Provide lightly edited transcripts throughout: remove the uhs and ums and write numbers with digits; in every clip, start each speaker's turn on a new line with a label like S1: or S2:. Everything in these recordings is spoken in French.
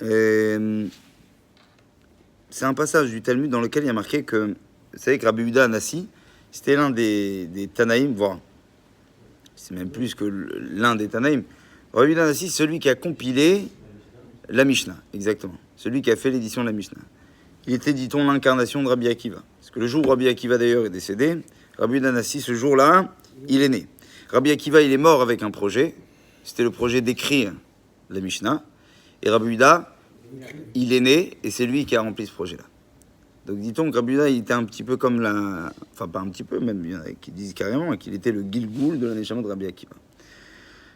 S1: C'est un passage du Talmud dans lequel il y a marqué que, vous savez que Rabbi Yehuda Hanassi, c'était l'un des Tanaïm, voire c'est même plus que l'un des Tanaïm. Rabbi Yehuda Hanassi, celui qui a compilé la Mishnah, exactement. Celui qui a fait l'édition de la Mishnah. Il était, dit-on, l'incarnation de Rabbi Akiva. Parce que le jour où Rabbi Akiva d'ailleurs est décédé, Rabbi Yehuda Hanassi, ce jour-là, il est né. Rabbi Akiva, il est mort avec un projet. C'était le projet d'écrire la Mishnah. Et Rabbi Yehuda, il est né et c'est lui qui a rempli ce projet-là. Donc dit-on que Rabbi Yehuda, il était un petit peu comme la... Enfin, pas un petit peu, même, il y en a qui disent carrément qu'il était le Gilgoul de la Neshama de Rabbi Akiva.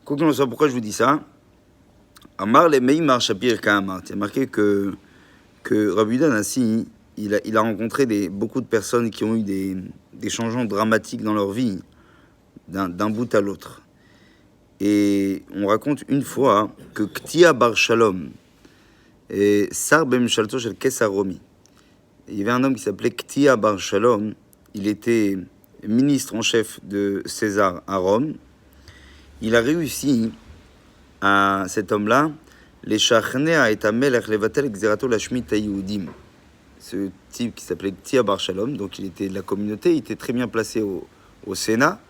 S1: Quoi qu'on en soit, pourquoi je vous dis ça? Amar le Meimar Shapir Ka'amar. Il y a marqué que Rabbi Yehuda Hanassi, il a rencontré beaucoup de personnes qui ont eu des changements dramatiques dans leur vie, d'un bout à l'autre. Et on raconte une fois que Ktia Bar Shalom, et Sar Ben Shalto Shel Kesar Romi, il y avait un homme qui s'appelait Ktia Bar Shalom, il était ministre en chef de César à Rome. Il a réussi à cet homme-là, les Shachnea et Amelech Levatel Xerato Lashmit Yehudim. Ce type qui s'appelait Ktia Bar Shalom, donc il était de la communauté, il était très bien placé au Sénat.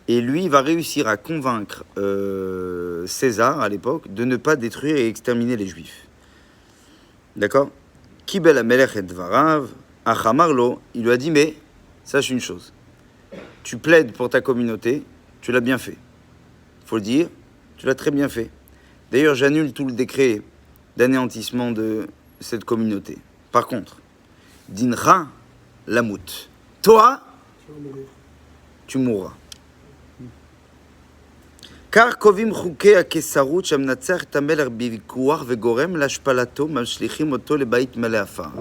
S1: Et lui, il va réussir à convaincre César, à l'époque, de ne pas détruire et exterminer les Juifs. D'accord? Kibel Amelech et Dvarav, Achamarlo, il lui a dit, mais sache une chose, tu plaides pour ta communauté, tu l'as bien fait. Il faut le dire, tu l'as très bien fait. D'ailleurs, j'annule tout le décret d'anéantissement de cette communauté. Par contre, Dinra Lamout, toi, tu mourras. car kovim chukei hakesarut shamnatzach et hamelech bivikuach vegorem lashpalato mamshlichim oto lebait malei afar.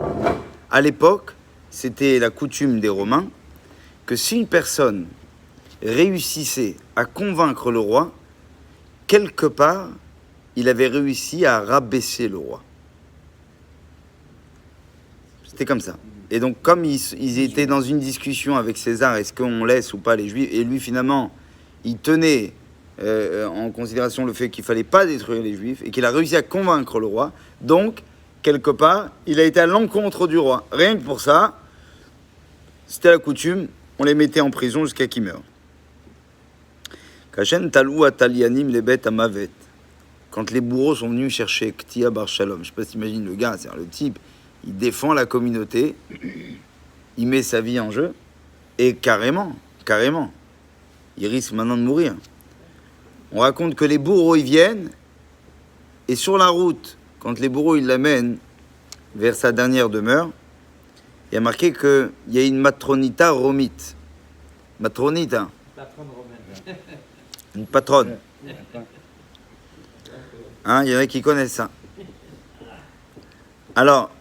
S1: À l'époque, c'était la coutume des Romains que si une personne réussissait à convaincre le roi, quelque part, il avait réussi à rabaisser le roi. C'était comme ça. Et donc, comme ils étaient dans une discussion avec César, est-ce qu'on laisse ou pas les Juifs, et lui, finalement, il tenait en considération le fait qu'il ne fallait pas détruire les Juifs, et qu'il a réussi à convaincre le roi, donc, quelque part, il a été à l'encontre du roi. Rien que pour ça, c'était la coutume, on les mettait en prison jusqu'à qu'ils meurent. Kachen talou atalianim lebet amavet. Quand les bourreaux sont venus chercher Ktia Bar Shalom, je ne sais pas si t'imagines le gars, c'est-à-dire le type, il défend la communauté, il met sa vie en jeu, et carrément, il risque maintenant de mourir. On raconte que les bourreaux, ils viennent, et sur la route, quand les bourreaux, ils l'amènent vers sa dernière demeure, il y a marqué qu'il y a une matronita romite. Matronita.
S2: Patronne romaine.
S1: Une patronne. Hein, il y en a qui connaissent ça. Alors,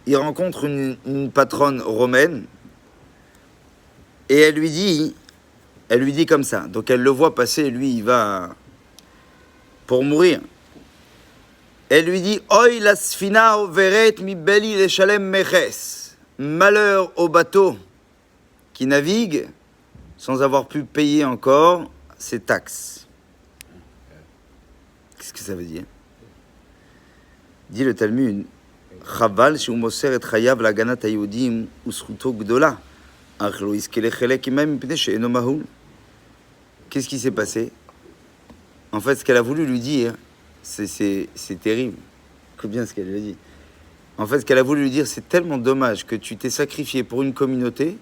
S1: il rencontre une patronne romaine et elle lui dit comme ça. Donc elle le voit passer et lui il va pour mourir. Elle lui dit Oi la sfina overet mi beli le shalem meches. Malheur au bateau qui navigue sans avoir pu payer encore ses taxes. Qu'est-ce que ça veut dire? Dit le Talmud Chaval שהוא מוסר את חייו להגנת היהודים וזכותו גדולה, אך לא יזכה לחלק עמהם מפני שאינו מהול. Qu'est-ce qui s'est passé? En fait, ce qu'elle a voulu lui dire, c'est terrible. Écoute bien ce qu'elle lui a dit. En fait, ce qu'elle a voulu lui dire, c'est tellement dommage que tu t'es sacrifié pour une communauté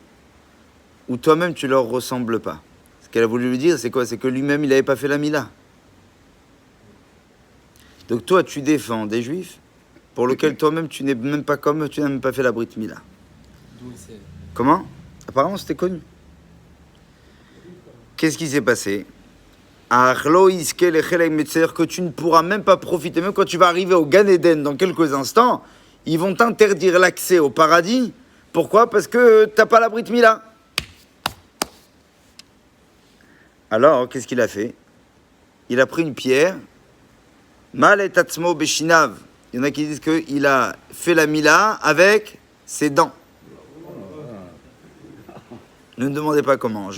S1: où toi-même tu leur ressembles pas. Ce qu'elle a voulu lui dire, c'est quoi? C'est que lui-même, il n'avait pas fait la Mila. Donc toi, tu défends des Juifs pour lequel toi-même tu n'es même pas comme, tu n'as même pas fait la Brit Mila. Comment? Apparemment, c'était connu. Qu'est-ce qui s'est passé? C'est-à-dire que tu ne pourras même pas profiter, même quand tu vas arriver au Gan Eden dans quelques instants, ils vont t'interdire l'accès au paradis. Pourquoi? Parce que tu n'as pas la Brit Mila. Alors, qu'est-ce qu'il a fait? Il a pris une pierre, Mal et Tatsmo Beshinav. Il y en a qui disent qu'il a fait la Mila avec ses dents. Ne me demandez pas comment.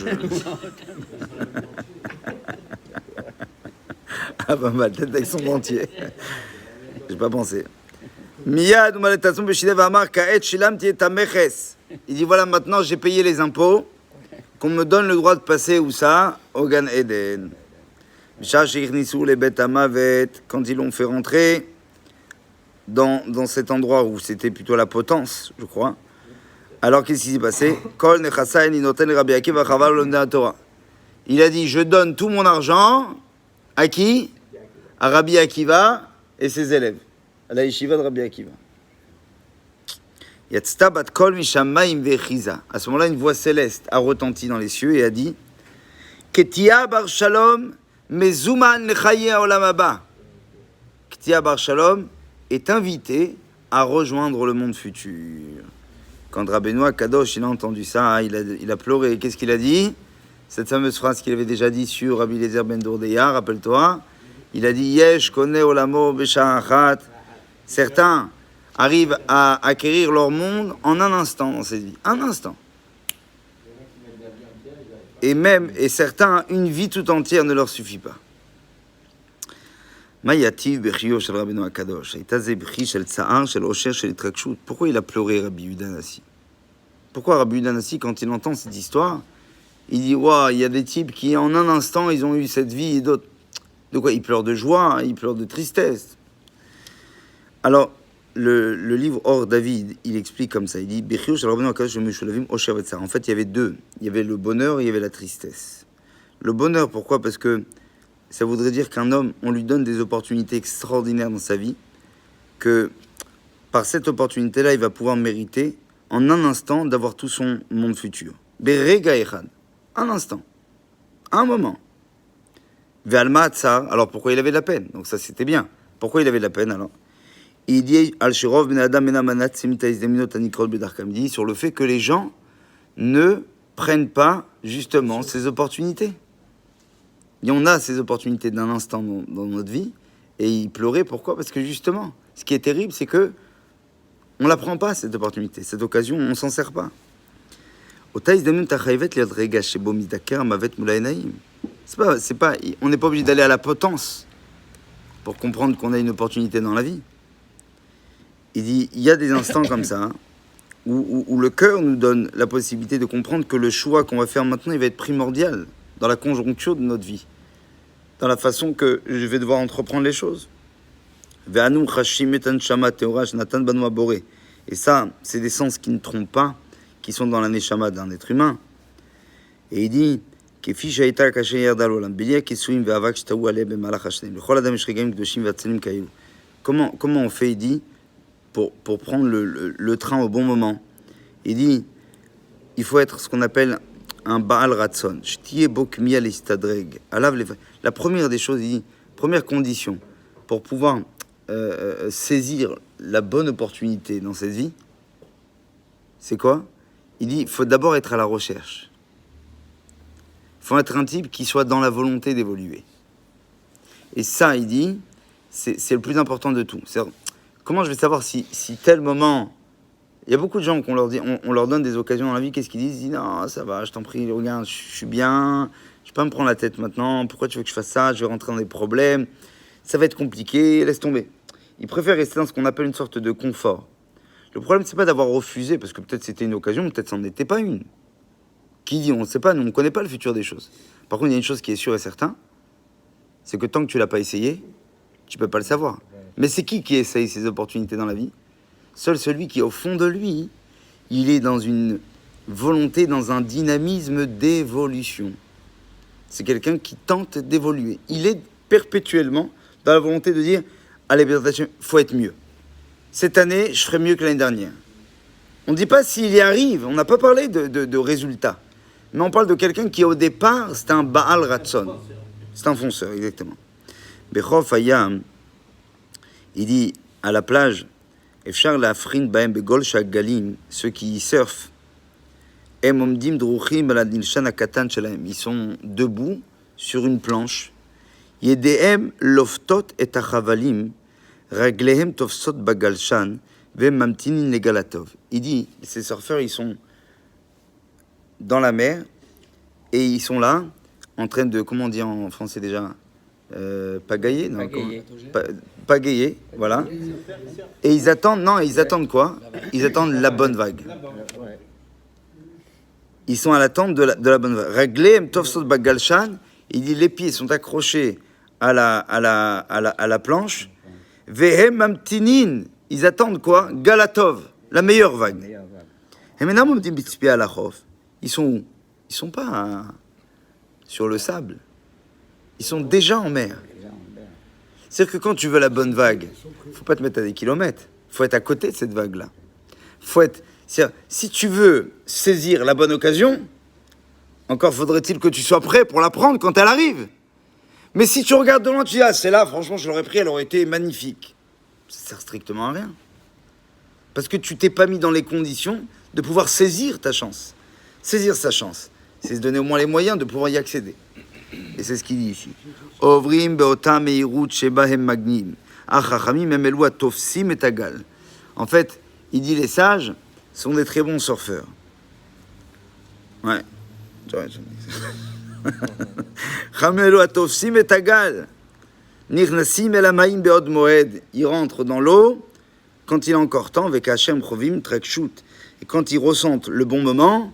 S1: Ah bah ma tête avec son dentier. J'ai pas pensé. Miyad umaletatsun b'shilev amar ka'et shilamti et ameches. Il dit voilà, maintenant j'ai payé les impôts, qu'on me donne le droit de passer où ça? Au Gan Eden. Les bêtes amavet, quand ils l'ont fait rentrer dans cet endroit où c'était plutôt la potence, je crois. Alors qu'est-ce qui s'est passé? Kol nechasa inoten Rabbi Akiva chaval l'omdei Torah. Il a dit je donne tout mon argent à qui? À Rabbi Akiva et ses élèves, à la yeshiva de Rabbi Akiva. Yatzta bat kol mishamayim vechiza. À ce moment-là, une voix céleste a retenti dans les cieux et a dit Ketia bar shalom mezuman lechaye haolam haba. Ketia bar shalom est invité à rejoindre le monde futur. Quand Rabbeinu Kadosh il a entendu ça, il a pleuré. Qu'est-ce qu'il a dit? Cette fameuse phrase qu'il avait déjà dit sur Rabbi Eliezer ben Dourdeya, rappelle-toi. Il a dit Yesh koneh olamo b'sha'achat. Certains arrivent à acquérir leur monde en un instant dans cette vie. Un instant. Et certains, une vie tout entière ne leur suffit pas. Pourquoi il a pleuré Rabbi Yehuda Hanassi? Pourquoi Rabbi Yehuda Hanassi, quand il entend cette histoire, il dit waouh, il y a des types qui en un instant ils ont eu cette vie et d'autres. De quoi? Il pleure de joie, il pleure de tristesse. Alors, le livre Or David, il explique comme ça. Il dit en fait, il y avait deux. Il y avait le bonheur et il y avait la tristesse. Le bonheur, pourquoi? Parce que ça voudrait dire qu'un homme, on lui donne des opportunités extraordinaires dans sa vie, que par cette opportunité-là, il va pouvoir mériter en un instant d'avoir tout son monde futur. Berega echad. Un instant. Un moment. Ve'alma tsar. Alors pourquoi il avait de la peine? Donc ça c'était bien. Pourquoi il avait de la peine alors? Il dit al-shirov ben adam ben amanat semita izdeminot anikrol bedarkam. Il dit sur le fait que les gens ne prennent pas justement ces opportunités. Il y en a ces opportunités d'un instant dans notre vie, et il pleurait. Pourquoi? Parce que justement, ce qui est terrible, c'est que on la prend pas cette opportunité, cette occasion, on s'en sert pas. C'est pas, on n'est pas obligé d'aller à la potence pour comprendre qu'on a une opportunité dans la vie. Il dit, il y a des instants comme ça, hein, où le cœur nous donne la possibilité de comprendre que le choix qu'on va faire maintenant, il va être primordial dans la conjoncture de notre vie, dans la façon que je vais devoir entreprendre les choses. Et ça, c'est des sens qui ne trompent pas, qui sont dans la neshama d'un être humain. Et il dit, comment on fait, il dit, pour prendre le train au bon moment? Il dit, il faut être ce qu'on appelle un Baal Ratson. La première des choses, il dit, première condition pour pouvoir saisir la bonne opportunité dans cette vie, c'est quoi? Il dit, il faut d'abord être à la recherche. Il faut être un type qui soit dans la volonté d'évoluer. Et ça, il dit, c'est le plus important de tout. C'est comment je vais savoir si tel moment... Il y a beaucoup de gens qu'on leur dit, on leur donne des occasions dans la vie, qu'est-ce qu'ils disent? Ils disent, non, ça va, je t'en prie, regarde, je suis bien, je vais pas me prendre la tête maintenant, pourquoi tu veux que je fasse ça? Je vais rentrer dans des problèmes, ça va être compliqué, laisse tomber. Ils préfèrent rester dans ce qu'on appelle une sorte de confort. Le problème, c'est pas d'avoir refusé, parce que peut-être c'était une occasion, peut-être ça n'en était pas une. Qui dit? On ne sait pas, nous on ne connaît pas le futur des choses. Par contre, il y a une chose qui est sûre et certaine, c'est que tant que tu l'as pas essayé, tu peux pas le savoir. Mais c'est qui essaye ces opportunités dans la vie? Seul celui qui, au fond de lui, il est dans une volonté, dans un dynamisme d'évolution. C'est quelqu'un qui tente d'évoluer. Il est perpétuellement dans la volonté de dire, allez, il faut être mieux. Cette année, je ferai mieux que l'année dernière. On ne dit pas s'il y arrive, on n'a pas parlé de résultats. Mais on parle de quelqu'un qui, au départ, c'est un Baal Ratson. C'est un fonceur, exactement. Bechof Hayam, il dit, à la plage, Efshar la'afrin ba'em begol sha'galim, ceux qui surfent, em omdim druchim ala nilshan hakatan shelahem, ils sont debout sur une planche. Yedehem loftot et achavalim, raglehem tofsot bagalshan, ve mamtinin legalatov. Il dit, ces surfeurs, ils sont dans la mer et ils sont là, en train de, comment on dit en français déjà, pagayer, non,
S2: Pagayer.
S1: pagayer, voilà. Et ils attendent, non, ils attendent quoi? Ils attendent la bonne vague.
S2: Ouais.
S1: Ils sont à l'attente de la bonne vague. Raglé, Mtovsot Bagalshan, il dit les pieds sont accrochés à la planche. Vehem Mamtinin, ils attendent quoi? Galatov, la meilleure vague. Et maintenant, ils sont où? Ils sont pas sur le sable. Ils sont déjà en mer. C'est-à-dire que quand tu veux la bonne vague, faut pas te mettre à des kilomètres. Faut être à côté de cette vague-là. C'est-à-dire, si tu veux saisir la bonne occasion, encore faudrait-il que tu sois prêt pour la prendre quand elle arrive. Mais si tu regardes de loin, tu dis, ah, c'est là, franchement, je l'aurais pris, elle aurait été magnifique. Ça sert strictement à rien. Parce que tu t'es pas mis dans les conditions de pouvoir saisir ta chance. Saisir sa chance, c'est se donner au moins les moyens de pouvoir y accéder. Et c'est ce qu'il dit ici. Ovrim beotam meirut shebahem magnim. Achachamim emelu atofsim et agal. En fait, il dit les sages sont des très bons surfeurs. Ouais. Chamelu atofsim et agal. Nirnasim elamaim beod moed. Il rentre dans l'eau quand il a encore temps avec Hashem chovim trekshut. Et quand ils ressentent le bon moment,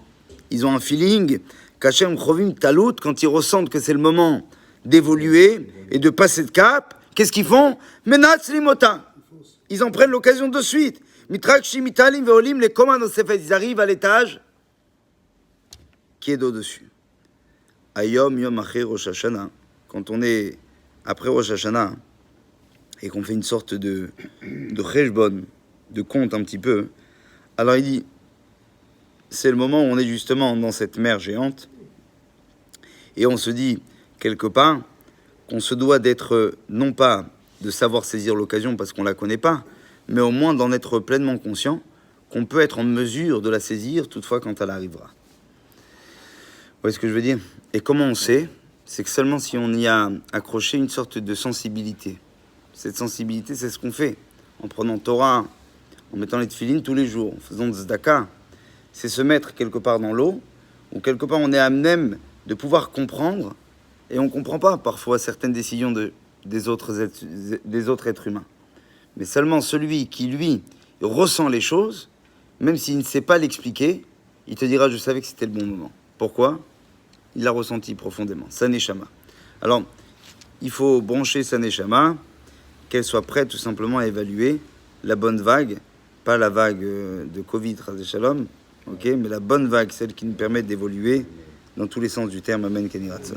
S1: ils ont un feeling qu'Hachem chovim talut, quand ils ressentent que c'est le moment d'évoluer et de passer de cap, qu'est-ce qu'ils font? Menatz limota. Ils en prennent l'occasion de suite. Mitrakshim mitalim veolim les commandes ils arrivent à l'étage qui est d'au-dessus. Ayom yom acher Rosh Hashanah, quand on est après Rosh Hashanah et qu'on fait une sorte de cheshbon, de compte un petit peu, alors il dit, c'est le moment où on est justement dans cette mer géante et on se dit quelque part qu'on se doit d'être, non pas de savoir saisir l'occasion parce qu'on ne la connaît pas, mais au moins d'en être pleinement conscient qu'on peut être en mesure de la saisir toutefois quand elle arrivera. Vous voyez ce que je veux dire? Et comment on sait? C'est que seulement si on y a accroché une sorte de sensibilité. Cette sensibilité, c'est ce qu'on fait en prenant Torah, en mettant les tefilines tous les jours, en faisant des tzedaka. C'est se mettre quelque part dans l'eau, ou quelque part on est à même de pouvoir comprendre, et on ne comprend pas parfois certaines décisions des autres êtres humains. Mais seulement celui qui, lui, ressent les choses, même s'il ne sait pas l'expliquer, il te dira « je savais que c'était le bon moment ». Pourquoi? Il l'a ressenti profondément. Sa neshama. Alors, il faut brancher sa neshama, qu'elle soit prête tout simplement à évaluer la bonne vague, pas la vague de Covid, Ras Shalom, mais la bonne vague, celle qui nous permet d'évoluer dans tous les sens du terme. Amen, Kenny Ratson.